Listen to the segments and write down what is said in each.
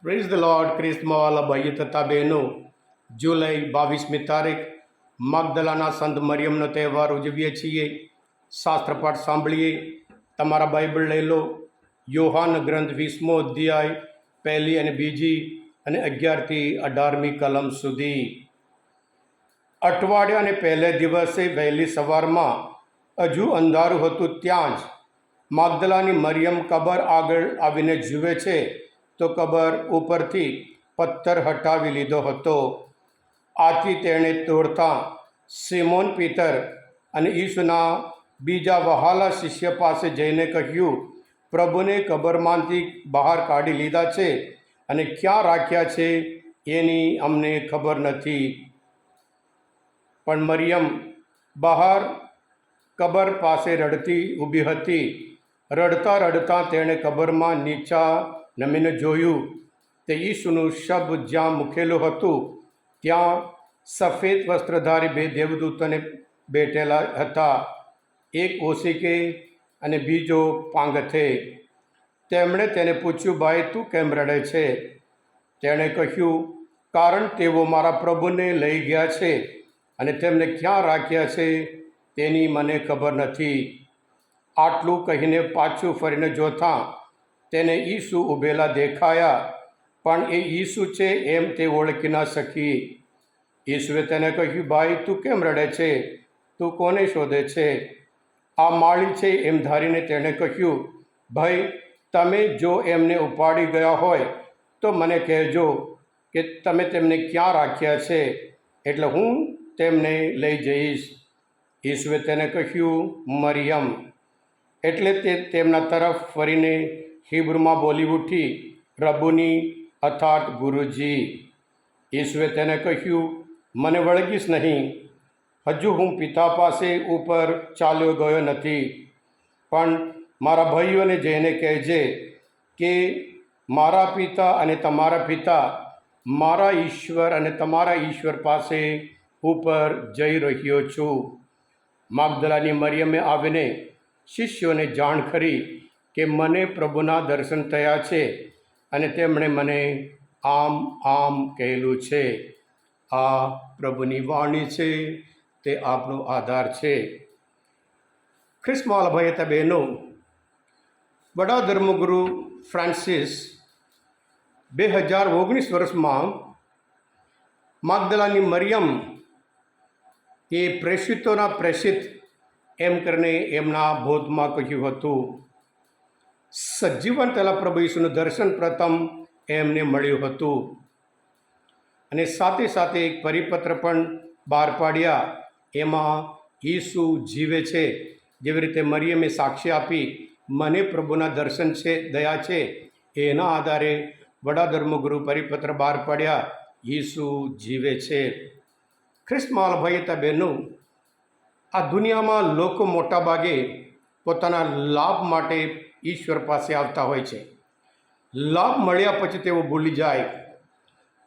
Praise the lord. ખ્રિસ્તમાં વાલા ભાઈઓ તથા બહેનો, જુલાઈ 22મી તારીખ મગદલાના સંત મરિયમનો તહેવાર ઉજવીએ છીએ. શાસ્ત્રપાઠ સાંભળીએ. તમારા બાઇબલ લઈ લો. યોહાન ગ્રંથ 20મો અધ્યાય 1 અને 2 અને 11 થી 18મી કલમ સુધી. અઠવાડિયાને પહેલે દિવસે વહેલી સવારમાં હજુ અંધારું હતું ત્યાં જ મગદલાની મરિયમ કબર આગળ આવીને જુએ છે તો કબર ઉપરથી પથ્થર હટાવી લીધો હતો. આથી તેણે દોડતા સિમોન પીતર અને ઈસુના બીજા વહાલા શિષ્ય પાસે જઈને કહ્યું, પ્રભુને કબરમાંથી બહાર કાઢી લીધા છે અને ક્યાં રાખ્યા છે એની અમને ખબર નથી. પણ મરિયમ બહાર કબર પાસે રડતી ઊભી હતી. રડતા રડતા તેણે કબરમાં નીચા નમીને જોયું તે ઈસુનું શબ જ્યાં મૂકેલું હતું ત્યાં સફેદ વસ્ત્રધારી બે દેવદૂતોને બેઠેલા હતા, એક ઓશિકે અને બીજો પાંગથે. તેમણે તેને પૂછ્યું, ભાઈ તું કેમ રડે છે? તેણે કહ્યું, કારણ તેઓ મારા પ્રભુને લઈ ગયા છે અને તેમને ક્યાં રાખ્યા છે તેની મને ખબર નથી. આટલું કહીને પાછું ફરીને જોતાં તેને ઈસુ ઊભેલા દેખાયા, પણ એ ઈસુ છે એમ તે ઓળખી ન શકી. ઈસુએ તેને કહ્યું, ભાઈ તું કેમ રડે છે? તું કોને શોધે છે? આ માળી છે એમ ધારીને તેણે કહ્યું, ભાઈ તમે જો એમને ઉપાડી ગયા હોય તો મને કહેજો કે તમે તેમને ક્યાં રાખ્યા છે, એટલે હું તેમને લઈ જઈશ. ઈસુએ તેને કહ્યું, મરિયમ. એટલે તે તેમના તરફ ફરીને હિબ્રુમાં બોલી ઉઠી, રબ્બુની અર્થાત ગુરુજી. ઈસુએ તેને કહ્યું, મને વળગીશ નહીં. હજુ હું પિતા પાસે ઉપર ચાલ્યો ગયો નથી, પણ મારા ભાઈઓને જઈને કહેજે કે મારા પિતા અને તમારા પિતા, મારા ઈશ્વર અને તમારા ઈશ્વર પાસે ઉપર જઈ રહ્યો છું. મગદલાની મરિયમે આવીને શિષ્યોને જાણ કરી કે મને પ્રભુના દર્શન થયા છે અને તેમણે મને આમ આમ કહેલું છે. આ પ્રભુની વાણી છે, તે આપનો આધાર છે. ખ્રિસ્તમાં ભાઈ હતા બહેનો, વડા ધર્મગુરુ ફ્રાન્સિસ 2019 વર્ષમાં મગદલાની મરિયમ એ પ્રેષિતોના પ્રેષિત એમ કરીને એમના બોધમાં કહ્યું હતું. સજીવન પહેલાં પ્રભુ ઈસુનું દર્શન પ્રથમ એમને મળ્યું હતું અને સાથે સાથે એક પરિપત્ર પણ બહાર પાડ્યા. એમાં ઈસુ જીવે છે, જેવી રીતે મરિયમે સાક્ષી આપી મને પ્રભુના દર્શન છે, દયા છે, એના આધારે વડા ધર્મગુરુ પરિપત્ર બહાર પાડ્યા, ઈસુ જીવે છે. ખ્રિસ્તમાં ભાઈ હતા બહેનો, આ દુનિયામાં લોકો મોટાભાગે પોતાના લાભ માટે ઈશ્વર પાસે આવતા હોય છે. લાભ મળ્યા પછી તેઓ ભૂલી જાય.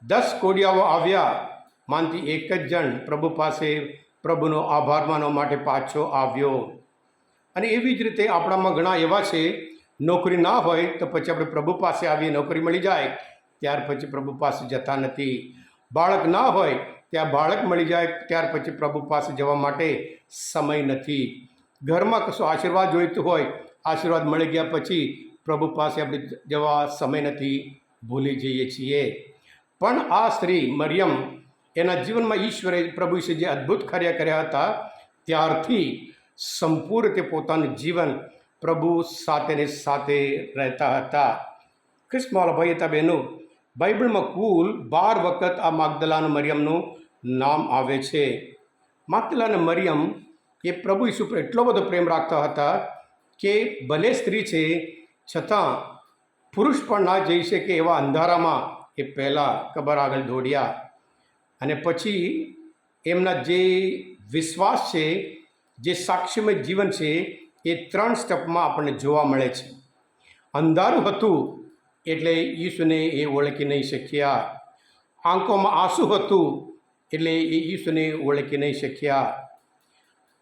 10 કોડિયાઓ આવ્યા, માંથી એક જ જણ પ્રભુ પાસે પ્રભુનો આભાર માનવા માટે પાછો આવ્યો. અને એવી જ રીતે આપણામાં ઘણા એવા છે, નોકરી ના હોય તો પછી આપણે પ્રભુ પાસે આવીએ, નોકરી મળી જાય ત્યાર પછી પ્રભુ પાસે જતા નથી. બાળક ના હોય ત્યાં બાળક મળી જાય ત્યાર પછી પ્રભુ પાસે જવા માટે સમય નથી. ઘરમાં કશો આશીર્વાદ જોઈતું હોય, આશીર્વાદ મળી ગયા પછી પ્રભુ પાસે આપણે જવા સમય નથી, ભૂલી જઈએ છીએ. પણ આ સ્ત્રી મરિયમ, એના જીવનમાં ઈશ્વરે પ્રભુ વિશે જે અદ્ભુત કાર્ય કર્યા હતા ત્યારથી સંપૂર્ણ રીતે પોતાનું જીવન પ્રભુ સાથેને સાથે રહેતા હતા. ખ્રિસ્તમાં ભાઈ હતા બહેનો, બાઇબલમાં કુલ 12 વખત આ મગદલાના મરિયમનું નામ આવે છે. મગદલાના મરિયમ એ પ્રભુ ઈસુ પર એટલો બધો પ્રેમ રાખતા હતા કે ભલે સ્ત્રી છે છતાં પુરુષ પણ ના જઈ શકે એવા અંધારામાં એ પહેલાં કબર આગળ દોડ્યા. અને પછી એમના જે વિશ્વાસ છે, જે સાક્ષીમય જીવન છે, એ 3 સ્ટેપમાં આપણને જોવા મળે છે. અંધારું હતું એટલે ઈસુને એ ઓળખી નહીં શક્યા. આંખોમાં આંસુ હતું એટલે એ ઈસુને ઓળખી નહીં શક્યા.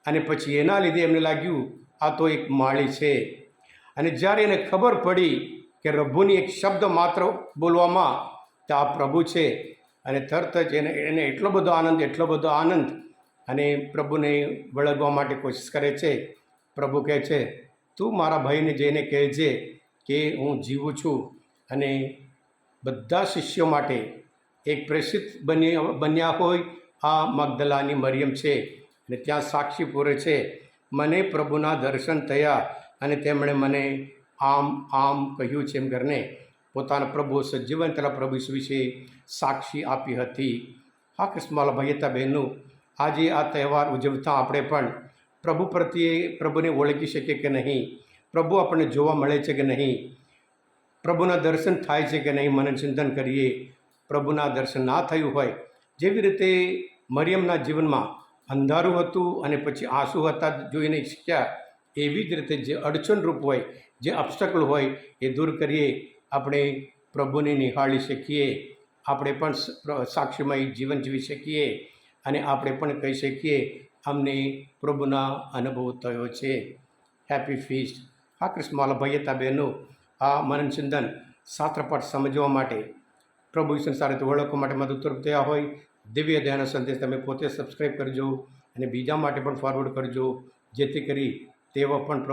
અને પછી એના લીધે એમને લાગ્યું આ તો એક માળી છે. અને જ્યારે એને ખબર પડી કે પ્રભુની એક શબ્દ માત્ર બોલવામાં તો આ પ્રભુ છે, અને તરત જ એને એટલો બધો આનંદ અને પ્રભુને વળગવા માટે કોશિશ કરે છે. પ્રભુ કહે છે, તું મારા ભાઈને જઈને કહેજે કે હું જીવું છું. અને બધા શિષ્યો માટે એક પ્રેષિત બન્યા હોય આ મગદલાની મરિયમ છે, અને ત્યાં સાક્ષી પૂરે છે, મને પ્રભુના દર્શન થયા અને તેમણે મને આમ કહ્યું છે એમ કરીને પોતાના પ્રભુ સજીવન તેલા પ્રભુ ઈસુ વિશે સાક્ષી આપી હતી. હા કૃષ્ણવાલા ભાઈ હતા બહેનો, આજે આ તહેવાર ઉજવતા આપણે પણ પ્રભુ પ્રત્યે પ્રભુને ઓળખી શકીએ કે નહીં, પ્રભુ આપણને જોવા મળે છે કે નહીં, પ્રભુના દર્શન થાય છે કે નહીં, મનન કરીએ. પ્રભુના દર્શન ના થયું હોય, જેવી રીતે મરિયમના જીવનમાં અંધારું હતું અને પછી આંસુ હતા જોઈને શીખ્યા, એવી જ રીતે જે અડચણરૂપ હોય, જે ઓબ્સ્ટકલ હોય એ દૂર કરીએ, આપણે પ્રભુને નિહાળી શકીએ, આપણે પણ સાક્ષીમય જીવન જીવી શકીએ અને આપણે પણ કહી શકીએ અમને પ્રભુના અનુભવ થયો છે. Happy feast. હા કૃષ્ણવાલા ભાઈ હતા બહેનો, આ મનનચિંતન શાસ્ત્રપાઠ સમજવા માટે, પ્રભુ ઈશ્વર સાથે ઓળખવા માટે મદદરૂપ થયા હોય, દિવ્ય દયાનો સંદેશ તમે પોતે સબસ્ક્રાઈબ કરજો અને બીજા માટે પણ ફોરવર્ડ કરજો, જેથી કરી તેઓ પણ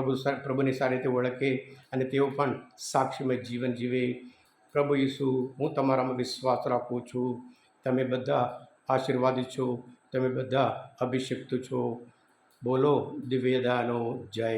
પ્રભુની સારી રીતે ઓળખે અને તેઓ પણ સાક્ષીમય જીવન જીવે. પ્રભુ ઈસુ, હું તમારામાં વિશ્વાસ રાખું છું. તમે બધા આશીર્વાદિત છો, તમે બધા અભિષિક્ત છો. બોલો દિવ્ય દયાનો જય.